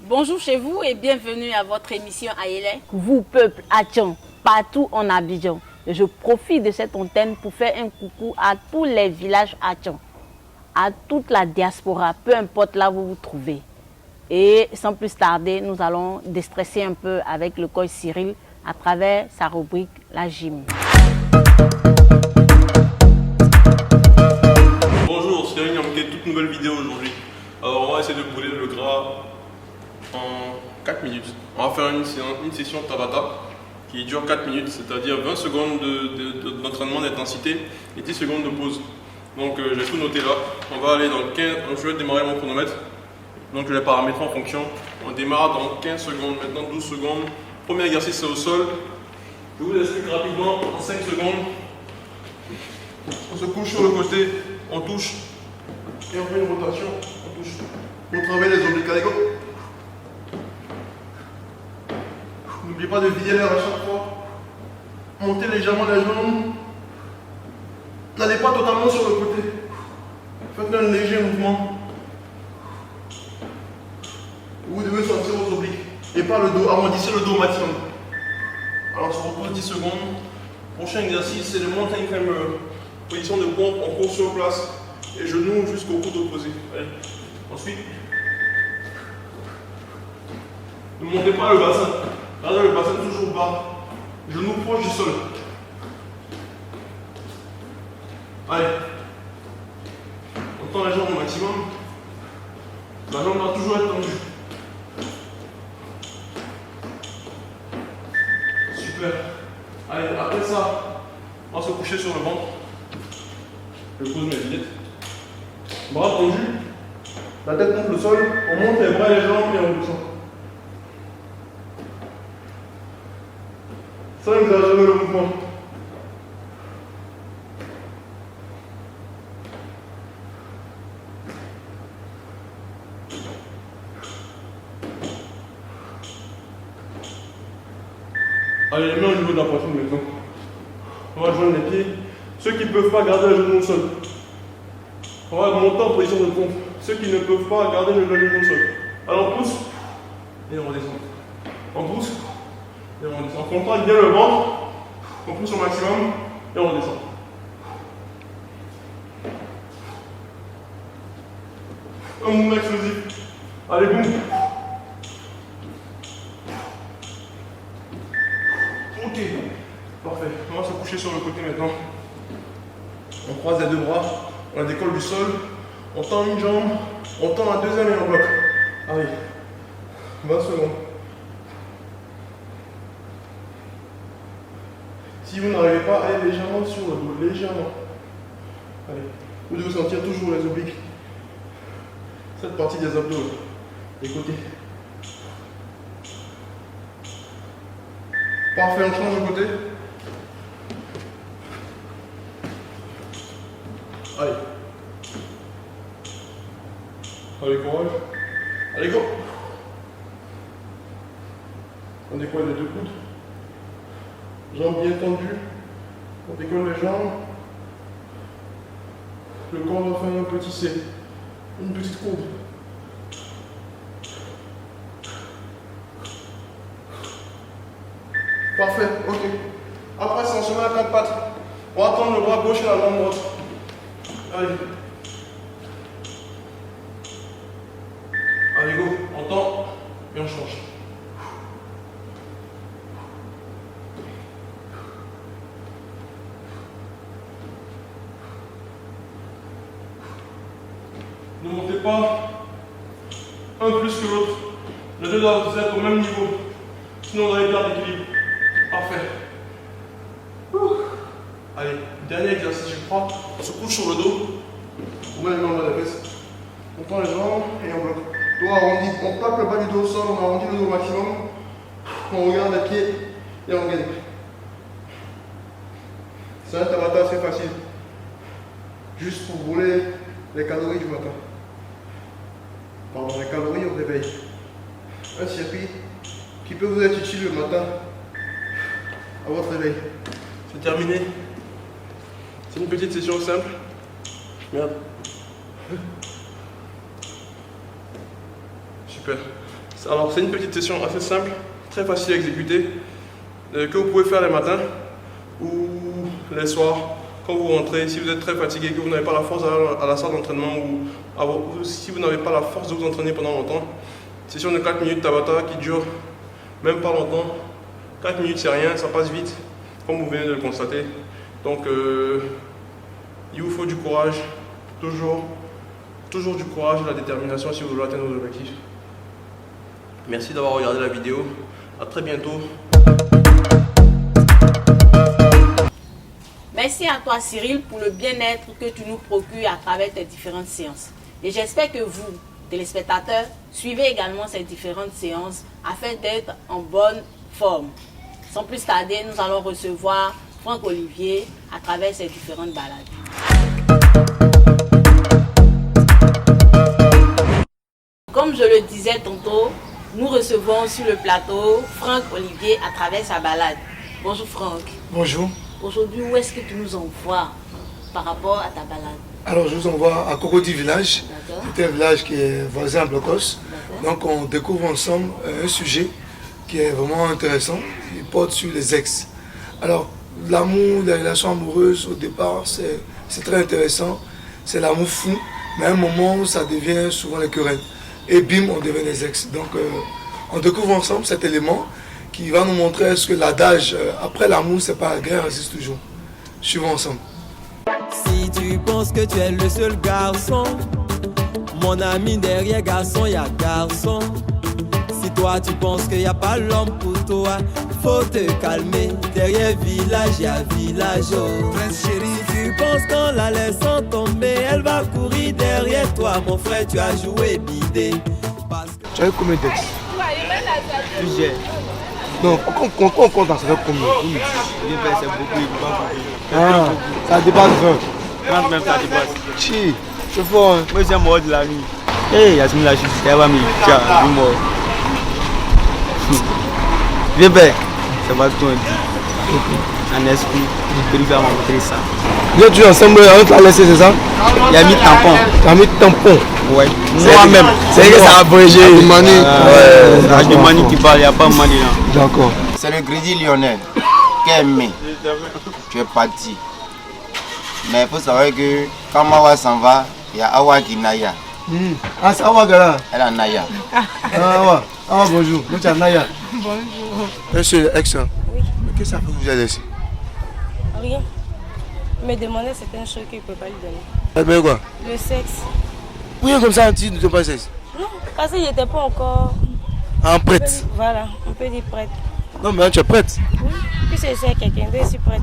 Bonjour chez vous et bienvenue à votre émission Ayélé. Vous, peuple Atchan, partout en Abidjan. Je profite de cette antenne pour faire un coucou à tous les villages Atchan, à toute la diaspora, peu importe là où vous vous trouvez. Et sans plus tarder, nous allons déstresser un peu avec le coach Cyril à travers sa rubrique La Gym. Bonjour, c'est Cyril Nyamke, toute nouvelle vidéo aujourd'hui. Alors on va essayer de brûler le gras en 4 minutes. On va faire une session Tabata qui dure 4 minutes, c'est-à-dire 20 secondes d'entraînement d'intensité et 10 secondes de pause. Donc j'ai tout noté là. On va aller dans 15, je vais démarrer mon chronomètre. Donc je vais paramétrer en fonction. On démarre dans 15 secondes, maintenant 12 secondes. Premier exercice c'est au sol. Je vous explique rapidement en 5 secondes. On se couche sur le côté, on touche et on fait une rotation, on touche. On travaille les obliques, allez go. N'oubliez pas de vider l'air à chaque fois. Montez légèrement les jambes. N'allez pas totalement sur le côté. Faites un léger mouvement. Vous devez sortir vos obliques et pas le dos, arrondissez le dos au maximum. Alors on se repose 10 secondes. Prochain exercice, c'est le mountain climber. Position de pompe, on court sur place et genoux jusqu'au coude opposé. Allez. Ensuite, ne montez pas le bassin. Gardez le bassin toujours bas. Genoux proches du sol. Allez. On tend la jambe au maximum. La jambe doit toujours être tendue. Super. Allez, après ça, on va se coucher sur le ventre. Je pose mes lunettes. Bras tendus. La tête contre le sol. On monte les bras et les jambes et on descend. Sans exagérer le mouvement. Allez, les mains au niveau de la poitrine maintenant. On va joindre les pieds. Ceux qui ne peuvent pas garder le genou au sol. On va monter en position de pompe. Ceux qui ne peuvent pas garder le genou au sol. Alors on pousse et on redescend. On pousse et on redescend. On contracte bien le ventre. On pousse au maximum et on redescend. Un mouvement explosif. Allez, boum. Ok, parfait. On va se coucher sur le côté maintenant. On croise les deux bras, on la décolle du sol, on tend une jambe, on tend la deuxième et on bloque. Allez, 20 secondes. Si vous n'arrivez pas, allez légèrement sur le dos, légèrement. Allez, vous devez sentir toujours les obliques. Cette partie des abdos, les côtés. Parfait, on change de côté. Allez. Allez, courage. Allez, go. On décolle les deux coudes. Jambes bien tendues. On décolle les jambes. Le corps doit faire un petit C. Une petite courbe. Parfait, ok. Après, c'est on se met à quatre pattes. On va tendre le bras gauche et la jambe droite. Allez. Allez, go. On tend et on change. Ne montez pas un plus que l'autre. Les deux doivent être au même niveau. Sinon, vous allez perdre l'équilibre. Parfait. Allez, dernier exercice, je crois. On se couche sur le dos. On met les mains dans la fesses. On tend les jambes et on bloque. Dos arrondi. On tape le bas du dos au sol, on arrondit le dos au maximum. On regarde les pieds et on gagne. C'est un tabata assez facile. Juste pour brûler les calories du matin. Pardon, les calories au réveil. Un circuit qui peut vous être utile le matin à votre réveil. C'est terminé. C'est une petite session simple. Merde. Super. Alors c'est une petite session assez simple, très facile à exécuter, que vous pouvez faire les matins ou les soirs quand vous rentrez. Si vous êtes très fatigué, que vous n'avez pas la force à la salle d'entraînement ou si vous n'avez pas la force de vous entraîner pendant longtemps, session de 4 minutes Tabata qui dure même pas longtemps. 4 minutes c'est rien, ça passe vite, comme vous venez de le constater. Donc il vous faut du courage, toujours du courage et de la détermination si vous voulez atteindre vos objectifs. Merci d'avoir regardé la vidéo, à très bientôt. Merci à toi Cyril pour le bien-être que tu nous procures à travers tes différentes séances. Et j'espère que vous, téléspectateurs, suivez également ces différentes séances afin d'être en bonne forme. Sans plus tarder, nous allons recevoir Franck Olivier à travers ces différentes balades. Comme je le disais tantôt, nous recevons sur le plateau Franck Olivier à travers sa balade. Bonjour Franck. Bonjour. Aujourd'hui, où est-ce que tu nous envoies par rapport à ta balade? Alors, je vous envoie à Cocody Village. C'est un village qui est voisin à Blocos. Donc, on découvre ensemble un sujet qui est vraiment intéressant. Il porte sur les ex. Alors, l'amour, les relations amoureuses, au départ, c'est très intéressant. C'est l'amour fou. Mais à un moment, ça devient souvent les querelles. Et bim, on devient des ex. Donc, on découvre ensemble cet élément qui va nous montrer est-ce que l'adage après l'amour, c'est pas la guerre, résiste toujours. Suivons ensemble. Si tu penses que tu es le seul garçon, mon ami, derrière garçon, il y a garçon. Si toi tu penses qu'il n'y a pas l'homme pour toi, faut te calmer. Derrière village, il y a village. Prince chéri, tu penses qu'en la laissant tomber, elle va courir derrière toi. Mon frère, tu as joué bidé. Tu as eu combien d'ex? Plusieurs. Non, on compte dans ça fait combien? C'est beaucoup, Ah, ça dépasse 20. 30 même, ça dépasse. Chi, c'est fort. Hein? Moi, c'est mort de la nuit. Hé, Yasmine, là, je suis là, mais tiens, je suis mort. Viens, ben, ça va tout dire. En esprit, je peux lui faire montrer ça. Vous êtes ensemble, on t'a laissé, c'est ça? Il a mis tampon. Tu as mis tampon? Ouais. Moi-même. C'est que ça a abrégé. Mani. Ouais, de Mani qui parle, il n'y a pas de Mani là. D'accord. C'est le crédit lyonnais qui est aimé. Tu es parti. Mais il faut savoir que quand Mawa s'en va, il y a Awa qui Naya. Ah, c'est Awa Gala. Elle a Naya. Awa, Awa, bonjour. Nous, tu as Naya. Bonjour. Monsieur ex, hein? Oui. Mais qu'est-ce que ça fait que vous avez laissé? Rien. Il me demandait certaines choses qu'il ne peut pas lui donner. Eh bien quoi? Le sexe. Oui, comme ça, tu ne donnes pas le sexe? Non, parce qu'il n'était pas encore... En prête? Voilà, on peut dire prête. Non, mais tu es prête? Oui, puis c'est quelqu'un, je suis prête.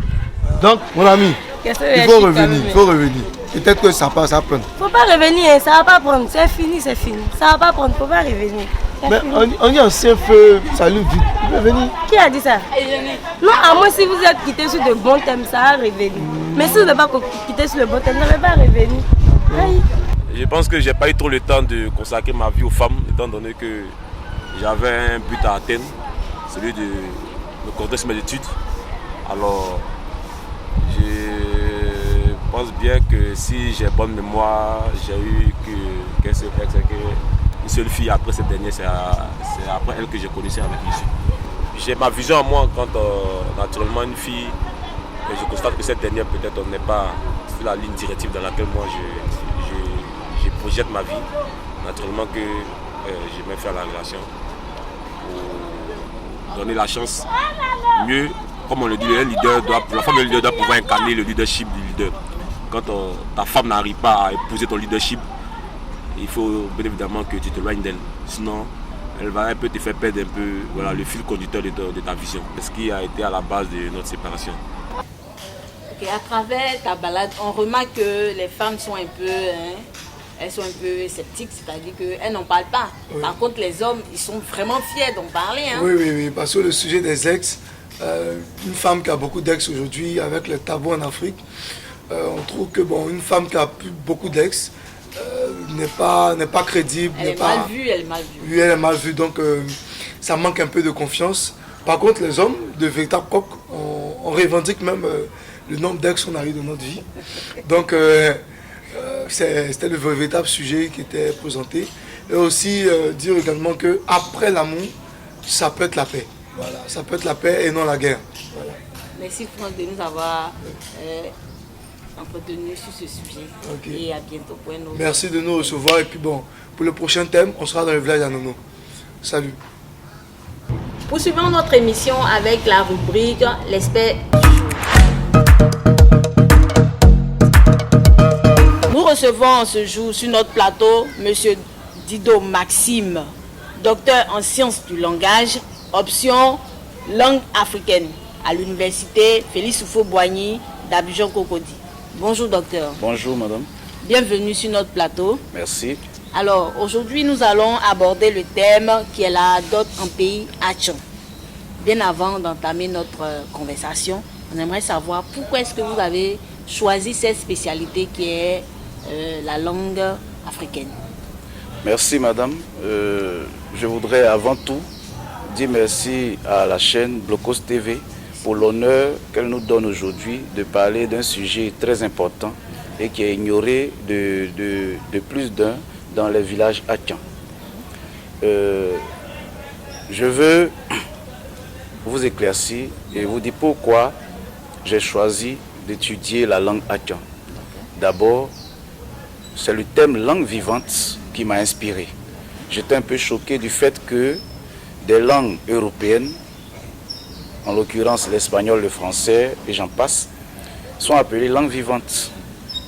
Donc, mon ami, il faut revenir, il faut revenir. Peut-être que ça passe, ça prend. Faut pas revenir, ça va pas prendre. C'est fini, c'est fini. Ça va pas prendre, faut pas revenir. Mais on dit ancien feu, salut vite. Il peut venir. Qui a dit ça? Non, à moins si vous êtes quitté sur de bons thèmes, ça va revenir. Mais si vous n'êtes pas quitté sur le bon thème, ça ne va pas revenir. Aïe. Je pense que j'ai pas eu trop le temps de consacrer ma vie aux femmes, étant donné que j'avais un but à atteindre, celui de me concentrer sur mes études. Alors, je pense bien que si j'ai bonne mémoire, j'ai eu qu'un seul ex, une seule fille. Après cette dernière, c'est après elle que j'ai connu ça avec l'issue. J'ai ma vision à moi quand naturellement une fille, je constate que cette dernière peut-être on n'est pas sur la ligne directive dans laquelle moi je projette ma vie. Naturellement que je vais faire la relation pour donner la chance mieux. Comme on le dit, la femme de leader doit pouvoir incarner le leadership du leader. Quand ta femme n'arrive pas à épouser ton leadership, il faut bien évidemment que tu te loignes d'elle. Sinon, elle va un peu te faire perdre un peu voilà, le fil conducteur de ta vision. C'est ce qui a été à la base de notre séparation. Okay, à travers ta balade, on remarque que les femmes sont un peu, elles sont un peu sceptiques, c'est-à-dire qu'elles n'en parlent pas. Oui. Par contre, les hommes, ils sont vraiment fiers d'en parler. Hein. Oui, parce que le sujet des ex, une femme qui a beaucoup d'ex aujourd'hui, avec le tabou en Afrique, on trouve que une femme qui a beaucoup d'ex, n'est pas crédible. Elle est mal vue, elle est mal vue. Oui, elle est mal vue, donc ça manque un peu de confiance. Par contre, les hommes, de véritables coqs, on revendique même le nombre d'ex qu'on a eu dans notre vie. Donc, c'était le véritable sujet qui était présenté. Et aussi dire également qu'après l'amour, ça peut être la paix. Voilà, ça peut être la paix et non la guerre. Voilà. Merci Franck de nous avoir entretenu sur ce sujet. Okay. Et à bientôt pour un autre. Merci de nous recevoir. Et puis bon, pour le prochain thème, on sera dans le village d'Anono. Salut. Poursuivons notre émission avec la rubrique L'expert du jour. Nous recevons ce jour sur notre plateau M. Dido Maxime, docteur en sciences du langage, option langue africaine à l'université Félix Houphouët-Boigny d'Abidjan-Cocody. Bonjour docteur. Bonjour madame. Bienvenue sur notre plateau. Merci. Alors aujourd'hui nous allons aborder le thème qui est la dot en pays Atchan. Bien avant d'entamer notre conversation, on aimerait savoir pourquoi est-ce que vous avez choisi cette spécialité qui est la langue africaine. Merci madame. Je voudrais avant tout dire merci à la chaîne Blocos TV pour l'honneur qu'elle nous donne aujourd'hui de parler d'un sujet très important et qui est ignoré de plus d'un dans les villages Atchan. Je veux vous éclaircir et vous dire pourquoi j'ai choisi d'étudier la langue Atchan. D'abord, c'est le thème langue vivante qui m'a inspiré. J'étais un peu choqué du fait que des langues européennes, en l'occurrence l'espagnol, le français et j'en passe, sont appelées langues vivantes.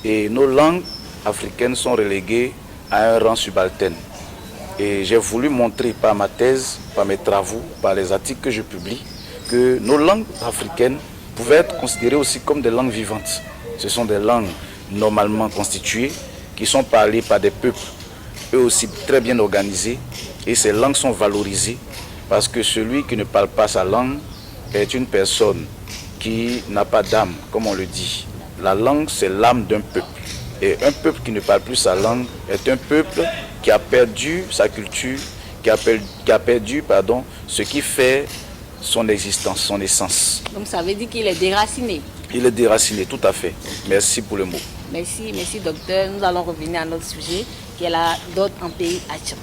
Et nos langues africaines sont reléguées à un rang subalterne. Et j'ai voulu montrer par ma thèse, par mes travaux, par les articles que je publie, que nos langues africaines pouvaient être considérées aussi comme des langues vivantes. Ce sont des langues normalement constituées, qui sont parlées par des peuples, eux aussi très bien organisés, et ces langues sont valorisées, parce que celui qui ne parle pas sa langue est une personne qui n'a pas d'âme, comme on le dit. La langue, c'est l'âme d'un peuple. Et un peuple qui ne parle plus sa langue est un peuple qui a perdu sa culture, qui a perdu ce qui fait son existence, son essence. Donc ça veut dire qu'il est déraciné. Il est déraciné, tout à fait. Merci pour le mot. Merci docteur. Nous allons revenir à notre sujet qui est la dot en pays Atchan.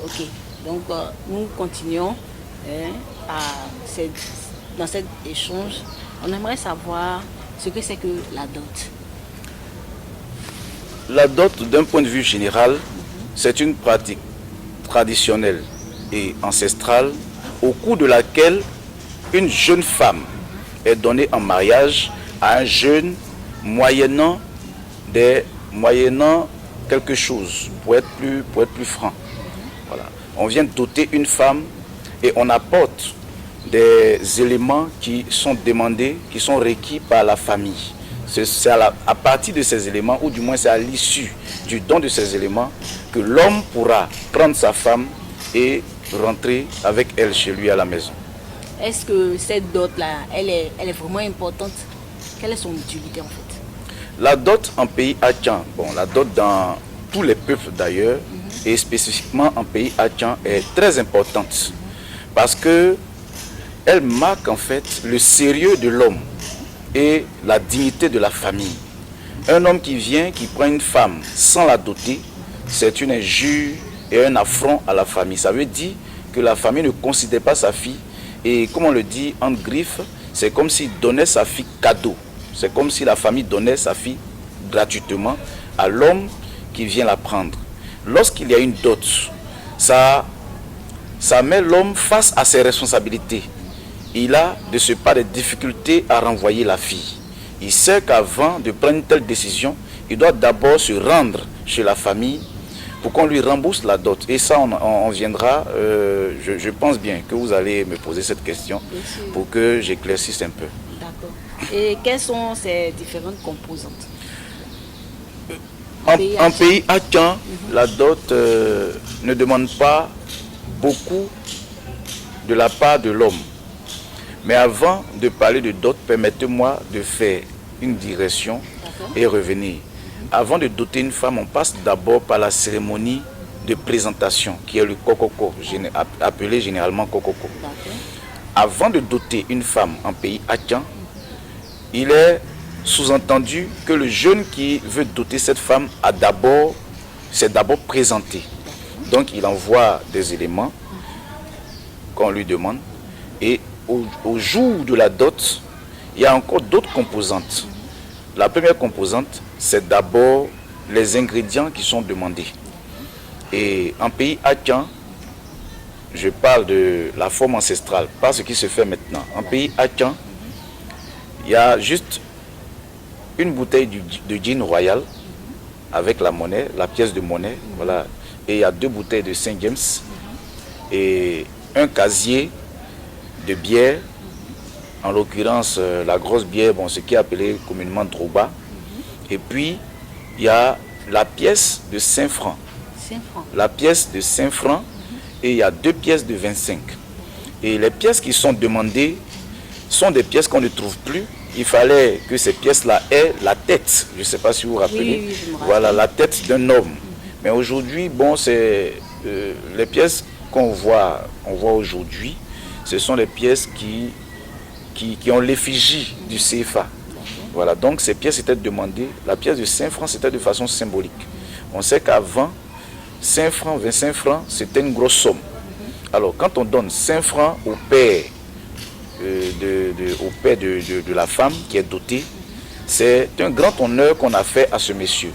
Ok, donc nous continuons dans cet échange. On aimerait savoir ce que c'est que la dot. La dot, d'un point de vue général, c'est une pratique traditionnelle et ancestrale au cours de laquelle une jeune femme est donnée en mariage à un jeune moyennant quelque chose, pour être plus franc. Voilà. On vient doter une femme et on apporte des éléments qui sont demandés, qui sont requis par la famille. C'est à partir de ces éléments, ou du moins c'est à l'issue du don de ces éléments, que l'homme pourra prendre sa femme et rentrer avec elle chez lui à la maison. Est-ce que cette dot-là, elle est vraiment importante? Quelle est son utilité en fait? La dot en pays Atchan, la dot dans tous les peuples d'ailleurs, et spécifiquement en pays Atchan, est très importante. Parce que elle marque en fait le sérieux de l'homme et la dignité de la famille. Un homme qui vient, qui prend une femme sans la doter, c'est une injure et un affront à la famille. Ça veut dire que la famille ne considère pas sa fille, et comme on le dit en griffe, c'est comme s'il donnait sa fille cadeau. C'est comme si la famille donnait sa fille gratuitement à l'homme qui vient la prendre. Lorsqu'il y a une dot, ça met l'homme face à ses responsabilités. Il a de ce pas des difficultés à renvoyer la fille. Il sait qu'avant de prendre une telle décision, il doit d'abord se rendre chez la famille pour qu'on lui rembourse la dot. Et ça, on viendra, je pense bien que vous allez me poser cette question pour que j'éclaircisse un peu. D'accord. Et quelles sont ces différentes composantes? En pays Atchan, la dot ne demande pas beaucoup de la part de l'homme. Mais avant de parler de dot, permettez-moi de faire une digression et revenir. avant de doter une femme, on passe d'abord par la cérémonie de présentation, qui est le kokoko, appelé généralement kokoko. Avant de doter une femme en pays Atyan, il est sous-entendu que le jeune qui veut doter cette femme s'est d'abord présenté. Donc il envoie des éléments qu'on lui demande. Et au jour de la dot, il y a encore d'autres composantes. La première composante, c'est d'abord les ingrédients qui sont demandés. Et en pays Atyan, je parle de la forme ancestrale, pas ce qui se fait maintenant. En pays Atyan, il y a juste une bouteille de gin royal avec la monnaie, la pièce de monnaie, voilà. Et il y a 2 bouteilles de Saint James et un casier de bière, en l'occurrence la grosse bière, bon, ce qui est appelé communément Droba. Et puis il y a la pièce de 5 francs. La pièce de 5 francs et il y a 2 pièces de 25. Et les pièces qui sont demandées sont des pièces qu'on ne trouve plus. Il fallait que ces pièces-là aient la tête. Je ne sais pas si vous vous rappelez. Oui, je me rappelle. Voilà, la tête d'un homme. Mais aujourd'hui, bon, c'est les pièces qu'on voit, aujourd'hui, ce sont les pièces qui ont l'effigie du CFA. Voilà, donc ces pièces étaient demandées. La pièce de 5 francs, c'était de façon symbolique. On sait qu'avant, 5 francs, 25 francs, c'était une grosse somme. Alors, quand on donne 5 francs au père, de la femme qui est dotée, c'est un grand honneur qu'on a fait à ce monsieur.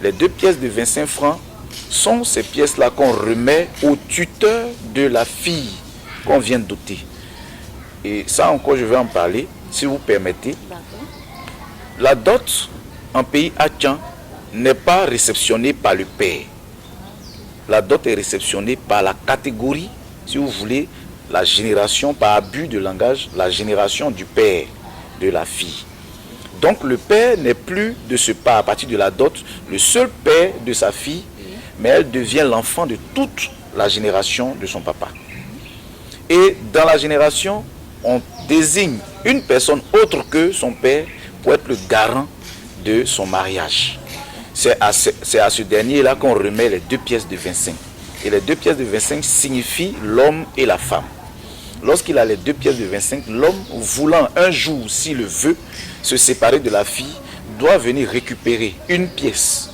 Les 2 pièces de 25 francs sont ces pièces-là qu'on remet au tuteur de la fille qu'on vient de doter. Et ça encore, je vais en parler, si vous permettez. La dot en pays Atyan n'est pas réceptionnée par le père. La dot est réceptionnée par la catégorie, si vous voulez, la génération, par abus de langage, la génération du père de la fille. Donc le père n'est plus de ce pas, à partir de la dot, le seul père de sa fille, mais elle devient l'enfant de toute la génération de son papa. Et dans la génération, on désigne une personne autre que son père pour être le garant de son mariage. C'est à ce dernier-là qu'on remet les 2 pièces de 25. Et les 2 pièces de 25 signifient l'homme et la femme. Lorsqu'il a les 2 pièces de 25, l'homme, voulant un jour, s'il le veut, se séparer de la fille, doit venir récupérer une pièce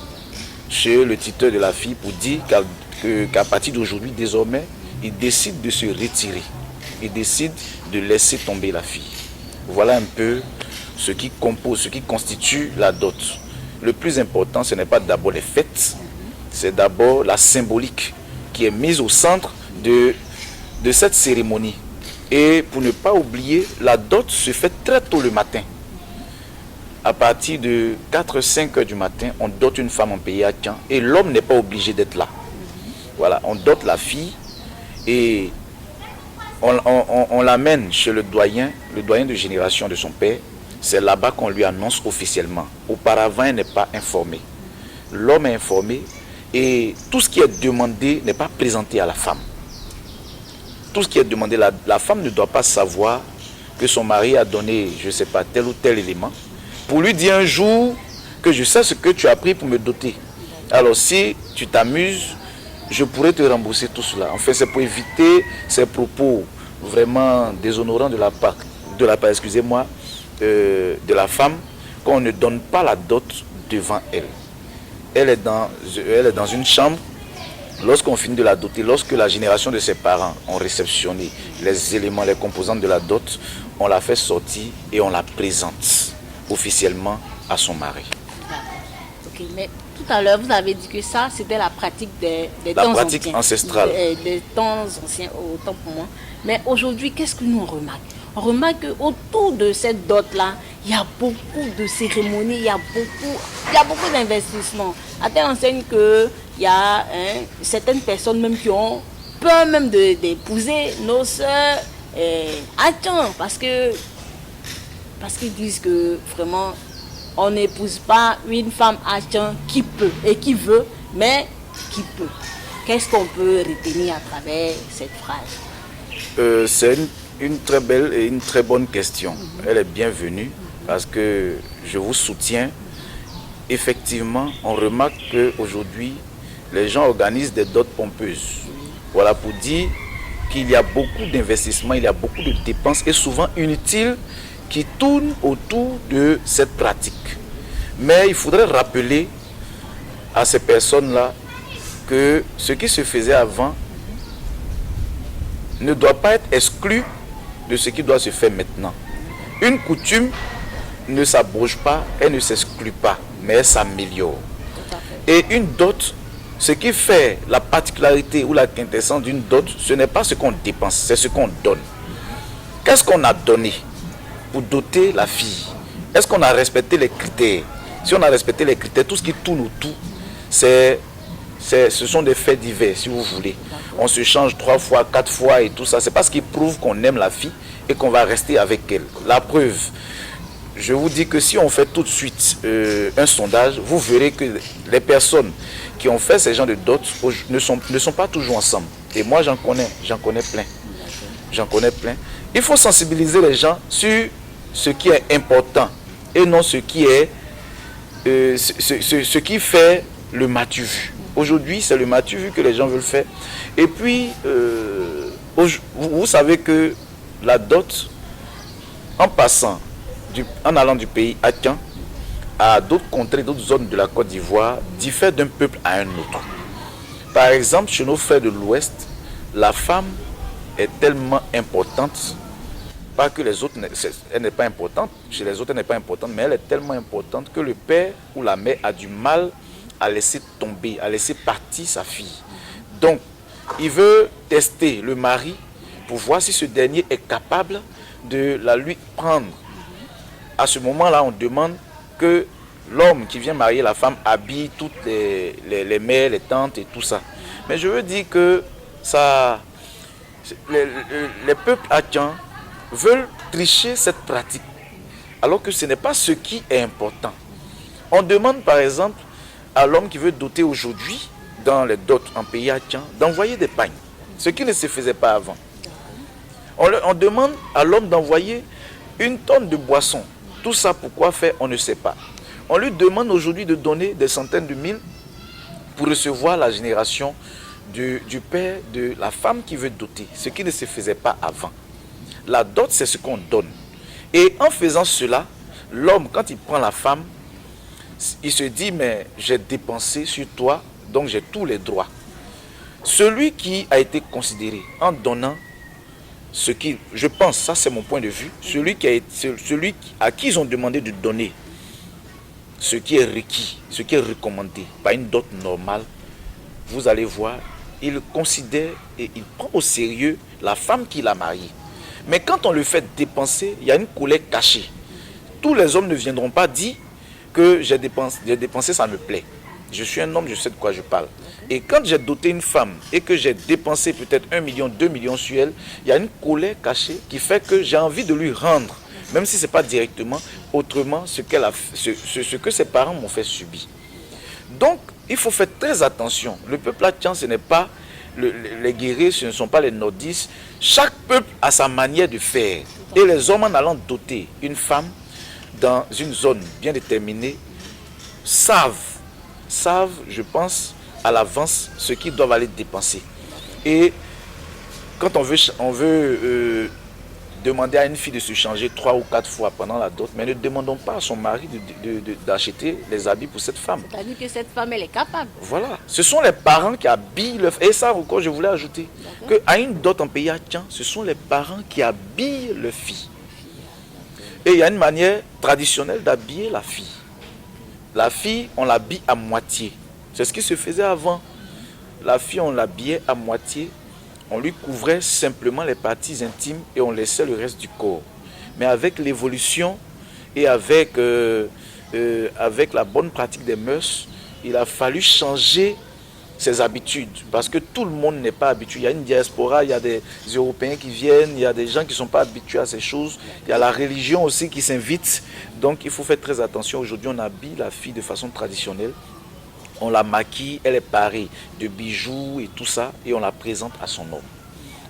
chez le tuteur de la fille pour dire qu'à partir d'aujourd'hui, désormais, il décide de se retirer. Il décide de laisser tomber la fille. Voilà un peu ce qui compose, ce qui constitue la dot. Le plus important, ce n'est pas d'abord les fêtes, c'est d'abord la symbolique qui est mise au centre de cette cérémonie. Et pour ne pas oublier, la dot se fait très tôt le matin. À partir de 4-5 heures du matin, on dote une femme en pays Atyan et l'homme n'est pas obligé d'être là. Voilà, on dote la fille et on l'amène chez le doyen de génération de son père. C'est là-bas qu'on lui annonce officiellement. Auparavant, elle n'est pas informée. L'homme est informé et tout ce qui est demandé n'est pas présenté à la femme. Tout ce qui est demandé, la femme ne doit pas savoir que son mari a donné, je ne sais pas, tel ou tel élément, pour lui dire un jour que je sais ce que tu as pris pour me doter. Alors si tu t'amuses, je pourrais te rembourser tout cela. En fait, c'est pour éviter ces propos vraiment déshonorants de la part, excusez-moi, de la femme, qu'on ne donne pas la dot devant elle. Elle est dans une chambre. Lorsqu'on finit de la doter, lorsque la génération de ses parents ont réceptionné les éléments, les composantes de la dot, on la fait sortir et on la présente officiellement à son mari. Ok, mais tout à l'heure, vous avez dit que ça, c'était la pratique des temps pratique anciens, ancestrale. Des temps anciens, autant pour moi. Mais aujourd'hui, qu'est-ce que nous on remarque? On remarque qu'autour de cette dot-là, il y a beaucoup de cérémonies, il y a beaucoup d'investissements. À telle enseigne qu'il y a certaines personnes même qui ont peur même d'épouser nos sœurs Atyan, parce qu'ils disent que vraiment on n'épouse pas une femme Atyan qui peut et qui veut, mais qui peut. Qu'est-ce qu'on peut retenir à travers cette phrase? C'est une très belle et une très bonne question. Elle est bienvenue parce que je vous soutiens effectivement, on remarque qu'aujourd'hui, les gens organisent des dots pompeuses. Voilà pour dire qu'il y a beaucoup d'investissements, il y a beaucoup de dépenses et souvent inutiles qui tournent autour de cette pratique. Mais il faudrait rappeler à ces personnes-là que ce qui se faisait avant ne doit pas être exclu de ce qui doit se faire maintenant. Une coutume ne s'abroge pas, elle ne s'exclut pas, mais elle s'améliore. Et une dot, ce qui fait la particularité ou la quintessence d'une dot, ce n'est pas ce qu'on dépense, c'est ce qu'on donne. Qu'est-ce qu'on a donné pour doter la fille? Est-ce qu'on a respecté les critères? Si on a respecté les critères, tout ce qui tourne autour, ce sont des faits divers, si vous voulez. On se change 3 fois, 4 fois et tout ça. C'est parce qu'il prouve qu'on aime la fille et qu'on va rester avec elle. La preuve, je vous dis que si on fait tout de suite un sondage, vous verrez que les personnes qui ont fait ces genres de dots ne sont pas toujours ensemble. Et moi, j'en connais plein. J'en connais plein. Il faut sensibiliser les gens sur ce qui est important et non ce qui est ce qui fait le matu vu. Aujourd'hui, c'est le matu vu que les gens veulent faire. Et puis, vous savez que la dot, en passant, en allant du pays Atien à d'autres contrées, d'autres zones de la Côte d'Ivoire, diffère d'un peuple à un autre. Par exemple, chez nos frères de l'Ouest, la femme est tellement importante, pas que les autres, elle n'est pas importante, chez les autres elle n'est pas importante, mais elle est tellement importante que le père ou la mère a du mal à laisser tomber, à laisser partir sa fille. Donc, il veut tester le mari pour voir si ce dernier est capable de la lui prendre. À ce moment-là, on demande que l'homme qui vient marier la femme habille toutes les mères, les tantes et tout ça. Mais je veux dire que ça, les peuples Atien veulent tricher cette pratique, alors que ce n'est pas ce qui est important. On demande par exemple à l'homme qui veut doter aujourd'hui, dans les dots en pays Atien, d'envoyer des pagnes, ce qui ne se faisait pas avant. On demande à l'homme d'envoyer 1 tonne de boissons. Tout ça, pourquoi faire, on ne sait pas. On lui demande aujourd'hui de donner des centaines de mille pour recevoir la génération du père de la femme qui veut doter, ce qui ne se faisait pas avant. La dot, c'est ce qu'on donne. Et en faisant cela, l'homme, quand il prend la femme, il se dit, mais j'ai dépensé sur toi, donc j'ai tous les droits. Celui qui a été considéré en donnant ce qui, je pense, ça c'est mon point de vue, celui à qui ils ont demandé de donner ce qui est requis, ce qui est recommandé, pas une dot normale, vous allez voir, il considère et il prend au sérieux la femme qu'il a mariée. Mais quand on le fait dépenser, il y a une collecte cachée. Tous les hommes ne viendront pas dire que j'ai dépensé, ça me plaît. Je suis un homme, je sais de quoi je parle. Et quand j'ai doté une femme et que j'ai dépensé peut-être 1 million, 2 millions sur elle, il y a une collecte cachée qui fait que j'ai envie de lui rendre, même si ce n'est pas directement, autrement ce que ses parents m'ont fait subir. Donc, il faut faire très attention. Le peuple Atien, ce n'est pas les guerriers, ce ne sont pas les nordistes. Chaque peuple a sa manière de faire. Et les hommes, en allant doter une femme dans une zone bien déterminée, savent, je pense, à l'avance ce qu'ils doivent aller dépenser. Et quand on veut demander à une fille de se changer 3 ou 4 fois pendant la dot, mais ne demandons pas à son mari d'acheter les habits pour cette femme. C'est-à-dire que cette femme, elle est capable. Voilà. Ce sont les parents qui habillent le fils. Et ça, encore, je voulais ajouter qu'à une dot en pays Atien, ce sont les parents qui habillent le fils. Et il y a une manière traditionnelle d'habiller la fille. La fille, on l'habille à moitié. C'est ce qui se faisait avant. La fille, on l'habillait à moitié. On lui couvrait simplement les parties intimes et on laissait le reste du corps. Mais avec l'évolution et avec la bonne pratique des mœurs, il a fallu changer ses habitudes. Parce que tout le monde n'est pas habitué. Il y a une diaspora, il y a des Européens qui viennent, il y a des gens qui ne sont pas habitués à ces choses. Il y a la religion aussi qui s'invite. Donc il faut faire très attention. Aujourd'hui, on habille la fille de façon traditionnelle. On la maquille, elle est parée de bijoux et tout ça, et on la présente à son homme.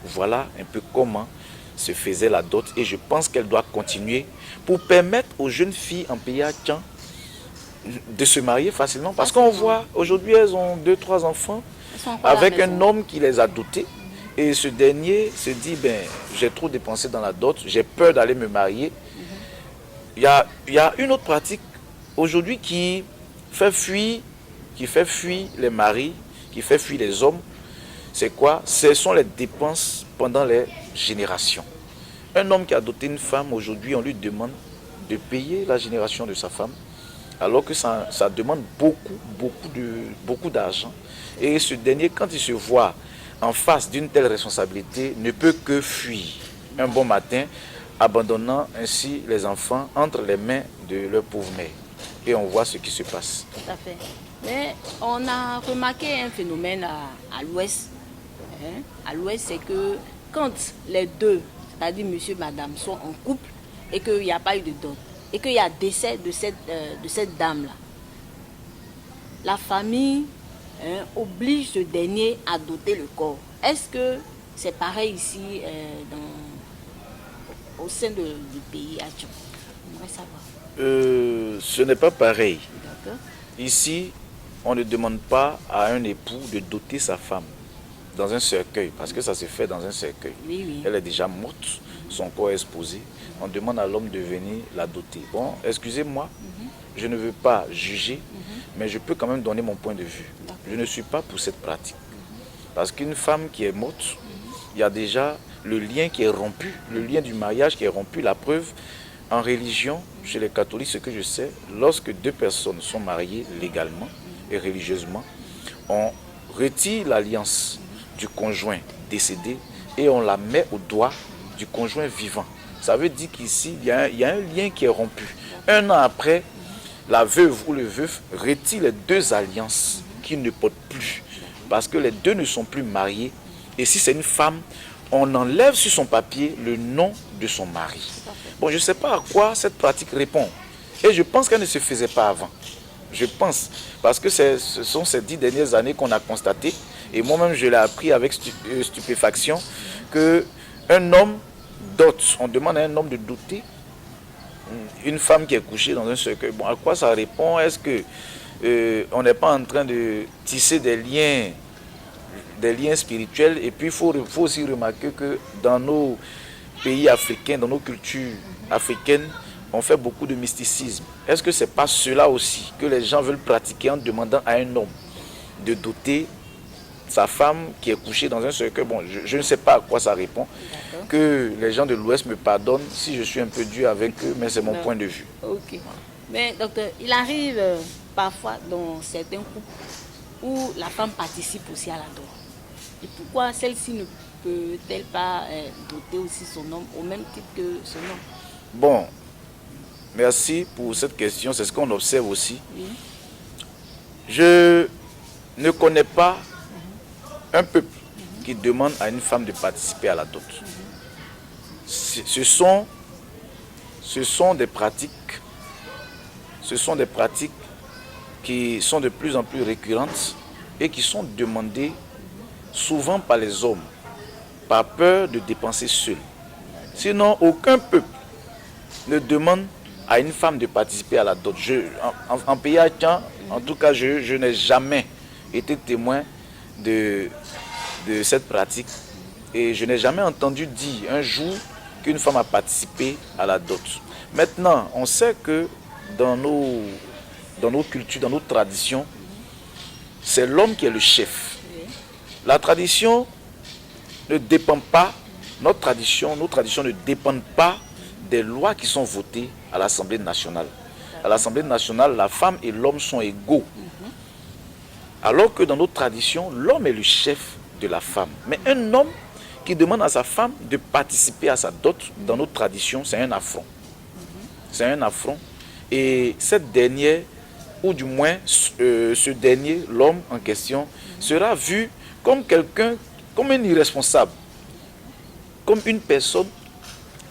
Voilà un peu comment se faisait la dot, et je pense qu'elle doit continuer pour permettre aux jeunes filles en pays Atien de se marier facilement. Parce qu'on voit, aujourd'hui, elles ont 2-3 enfants avec un homme qui les a dotés. Et ce dernier se dit, ben, j'ai trop dépensé dans la dot, j'ai peur d'aller me marier. Il y a une autre pratique aujourd'hui qui fait fuir les maris, qui fait fuir les hommes. C'est quoi? Ce sont les dépenses pendant les générations. Un homme qui a doté une femme, aujourd'hui, on lui demande de payer la génération de sa femme, alors que ça demande beaucoup d'argent. Et ce dernier, quand il se voit en face d'une telle responsabilité, ne peut que fuir un bon matin, abandonnant ainsi les enfants entre les mains de leur pauvre mère. Et on voit ce qui se passe. Tout à fait. Mais on a remarqué un phénomène à l'ouest. À l'ouest, c'est que quand les deux, c'est-à-dire monsieur et madame, sont en couple et qu'il n'y a pas eu de dot, et qu'il y a décès de cette dame-là, la famille oblige ce dernier à doter le corps. Est-ce que c'est pareil ici au sein du pays Atchon? J'aimerais savoir. Ce n'est pas pareil. D'accord. Ici, on ne demande pas à un époux de doter sa femme dans un cercueil, parce que ça se fait dans un cercueil. Oui, oui. Elle est déjà morte, son corps est exposé. On demande à l'homme de venir la doter. Bon, excusez-moi, je ne veux pas juger, mais je peux quand même donner mon point de vue. Je ne suis pas pour cette pratique. Parce qu'une femme qui est morte, il y a déjà le lien qui est rompu, le lien du mariage qui est rompu. La preuve, en religion, chez les catholiques, ce que je sais, lorsque deux personnes sont mariées légalement et religieusement, on retire l'alliance du conjoint décédé et on la met au doigt du conjoint vivant. Ça veut dire qu'ici, il y a un lien qui est rompu. Un an après, la veuve ou le veuf retire les deux alliances qui ne portent plus. Parce que les deux ne sont plus mariés. Et si c'est une femme, on enlève sur son papier le nom de son mari. Bon, je ne sais pas à quoi cette pratique répond. Et je pense qu'elle ne se faisait pas avant. Je pense. Parce que ce sont ces 10 dernières années qu'on a constaté, et moi-même je l'ai appris avec stupéfaction, qu'un homme dote, on demande à un homme de doter une femme qui est couchée dans un cercueil. Bon, à quoi ça répond? Est-ce que on n'est pas en train de tisser des liens spirituels? Et puis il faut aussi remarquer que dans nos pays africains, dans nos cultures africaines, on fait beaucoup de mysticisme. Est-ce que ce n'est pas cela aussi que les gens veulent pratiquer en demandant à un homme de doter sa femme qui est couchée dans un cercueil? Bon, je ne sais pas à quoi ça répond. Que les gens de l'Ouest me pardonnent si je suis un peu dur avec eux, mais c'est mon point de vue. Ok. Mais docteur, il arrive parfois dans certains couples où la femme participe aussi à la dot. Et pourquoi celle-ci ne peut-elle pas doter aussi son homme au même titre que son homme? Bon, merci pour cette question. C'est ce qu'on observe aussi. Oui. Je ne connais pas un peuple qui demande à une femme de participer à la dot. Ce sont des pratiques qui sont de plus en plus récurrentes et qui sont demandées souvent par les hommes, par peur de dépenser seul. Sinon, aucun peuple ne demande à une femme de participer à la dot. En pays Atchon, en tout cas, je n'ai jamais été témoin de cette pratique et je n'ai jamais entendu dire un jour qu'une femme a participé à la dot. Maintenant, on sait que dans nos cultures, dans nos traditions, c'est l'homme qui est le chef. La tradition ne dépend pas, nos traditions ne dépendent pas des lois qui sont votées à l'Assemblée nationale. À l'Assemblée nationale, la femme et l'homme sont égaux. Alors que dans nos traditions, l'homme est le chef de la femme. Mais un homme qui demande à sa femme de participer à sa dot, dans notre tradition, c'est un affront. C'est un affront. Et cette dernière, ou du moins ce dernier, l'homme en question, sera vu comme quelqu'un, comme un irresponsable, comme une personne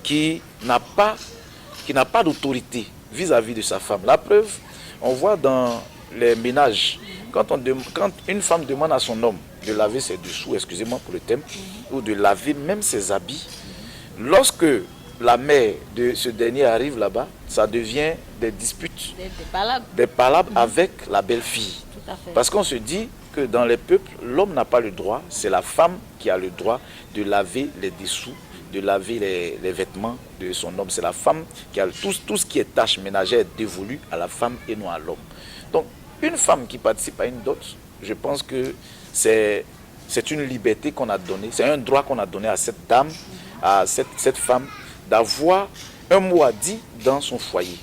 qui n'a pas d'autorité vis-à-vis de sa femme. La preuve, on voit dans les ménages, quand une femme demande à son homme de laver ses dessous, excusez-moi pour le thème, ou de laver même ses habits, lorsque la mère de ce dernier arrive là-bas, ça devient des disputes, des palabres avec la belle-fille. Tout à fait. Parce qu'on se dit que dans les peuples, l'homme n'a pas le droit, c'est la femme qui a le droit de laver les dessous, de laver les vêtements de son homme. C'est la femme qui a tout ce qui est tâche ménagère est dévolu à la femme et non à l'homme. Donc, une femme qui participe à une dot, je pense que c'est une liberté qu'on a donnée, c'est un droit qu'on a donné à cette dame, à cette femme, d'avoir un mot à dire dans son foyer.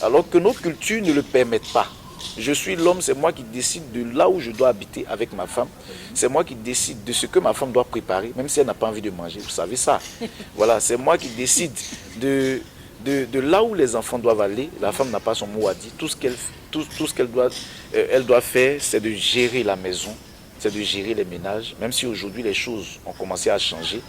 Alors que nos cultures ne le permettent pas. Je suis l'homme, c'est moi qui décide de là où je dois habiter avec ma femme. C'est moi qui décide de ce que ma femme doit préparer, même si elle n'a pas envie de manger. Vous savez ça. Voilà, c'est moi qui décide de là où les enfants doivent aller. La femme n'a pas son mot à dire. Tout ce qu'elle doit faire, c'est de gérer la maison, c'est de gérer les ménages. Même si aujourd'hui les choses ont commencé à changer,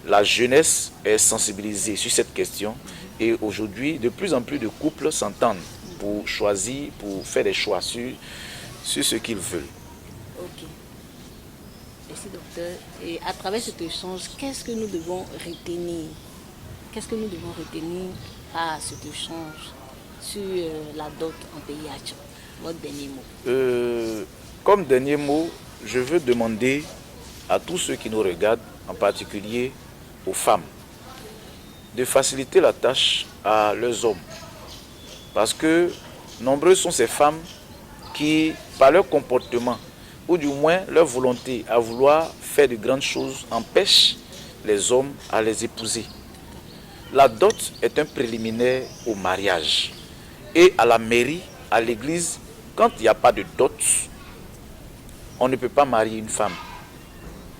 la jeunesse est sensibilisée sur cette question. Et aujourd'hui, de plus en plus de couples s'entendent pour choisir, pour faire des choix sur ce qu'ils veulent. Ok. Merci docteur. Et à travers cet échange, qu'est-ce que nous devons retenir? Qu'est-ce que nous devons retenir à cet échange sur la dot en pays Atchon? Votre dernier mot. Comme dernier mot, je veux demander à tous ceux qui nous regardent, en particulier aux femmes, de faciliter la tâche à leurs hommes. Parce que nombreuses sont ces femmes qui, par leur comportement, ou du moins leur volonté à vouloir faire de grandes choses, empêchent les hommes à les épouser. La dot est un préliminaire au mariage. Et à la mairie, à l'église, quand il n'y a pas de dot, on ne peut pas marier une femme.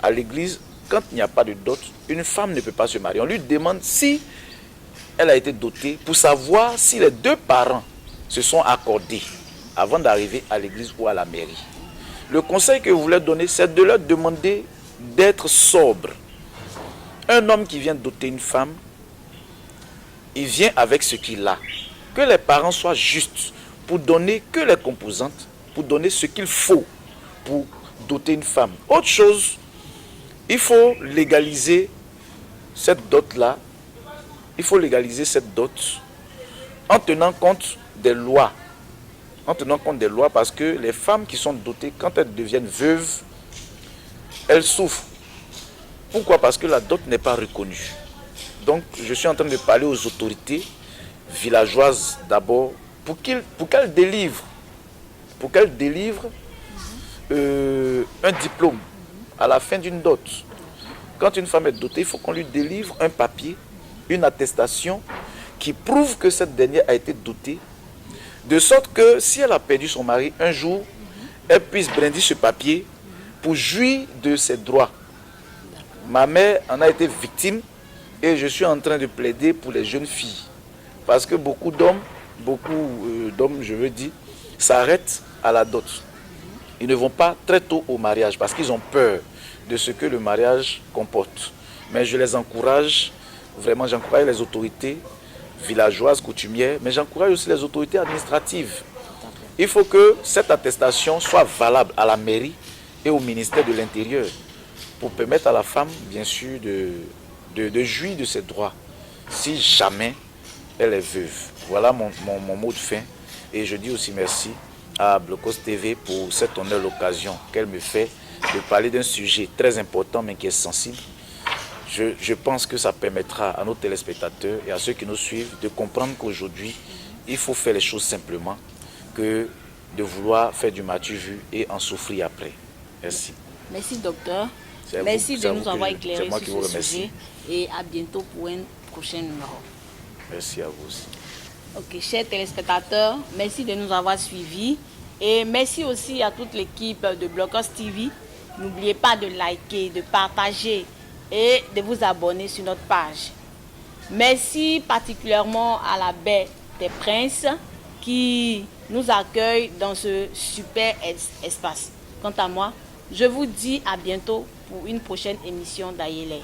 À l'église, quand il n'y a pas de dot, une femme ne peut pas se marier. On lui demande si elle a été dotée pour savoir si les deux parents se sont accordés avant d'arriver à l'église ou à la mairie. Le conseil que je voulais donner, c'est de leur demander d'être sobre. Un homme qui vient doter une femme, il vient avec ce qu'il a. Que les parents soient justes pour donner que les composantes, pour donner ce qu'il faut pour doter une femme. Autre chose, il faut légaliser cette dot-là. Il faut légaliser cette dot en tenant compte des lois. En tenant compte des lois, parce que les femmes qui sont dotées, quand elles deviennent veuves, elles souffrent. Pourquoi? Parce que la dot n'est pas reconnue. Donc, je suis en train de parler aux autorités villageoises d'abord pour qu'elles délivrent un diplôme à la fin d'une dot. Quand une femme est dotée, il faut qu'on lui délivre un papier, une attestation qui prouve que cette dernière a été dotée, de sorte que si elle a perdu son mari un jour, elle puisse brandir ce papier pour jouir de ses droits. Ma mère en a été victime et je suis en train de plaider pour les jeunes filles. Parce que beaucoup d'hommes, je veux dire, s'arrêtent à la dot. Ils ne vont pas très tôt au mariage parce qu'ils ont peur de ce que le mariage comporte. Mais je les encourage, vraiment j'encourage les autorités villageoises, coutumières, mais j'encourage aussi les autorités administratives. Il faut que cette attestation soit valable à la mairie et au ministère de l'Intérieur pour permettre à la femme, bien sûr, de jouir de ses droits si jamais elle est veuve. Voilà mon mot de fin. Et je dis aussi merci à Blocos TV pour cet honneur, l'occasion qu'elle me fait de parler d'un sujet très important mais qui est sensible. Je pense que ça permettra à nos téléspectateurs et à ceux qui nous suivent de comprendre qu'aujourd'hui, il faut faire les choses simplement que de vouloir faire du matu vu et en souffrir après. Merci. Merci docteur. Merci de nous avoir éclairé sur ce sujet et à bientôt pour un prochain numéro. Merci à vous aussi. Ok, chers téléspectateurs, merci de nous avoir suivis et merci aussi à toute l'équipe de Blocos TV. N'oubliez pas de liker, de partager et de vous abonner sur notre page. Merci particulièrement à la baie des Princes qui nous accueille dans ce super espace. Quant à moi, je vous dis à bientôt pour une prochaine émission d'Ayele.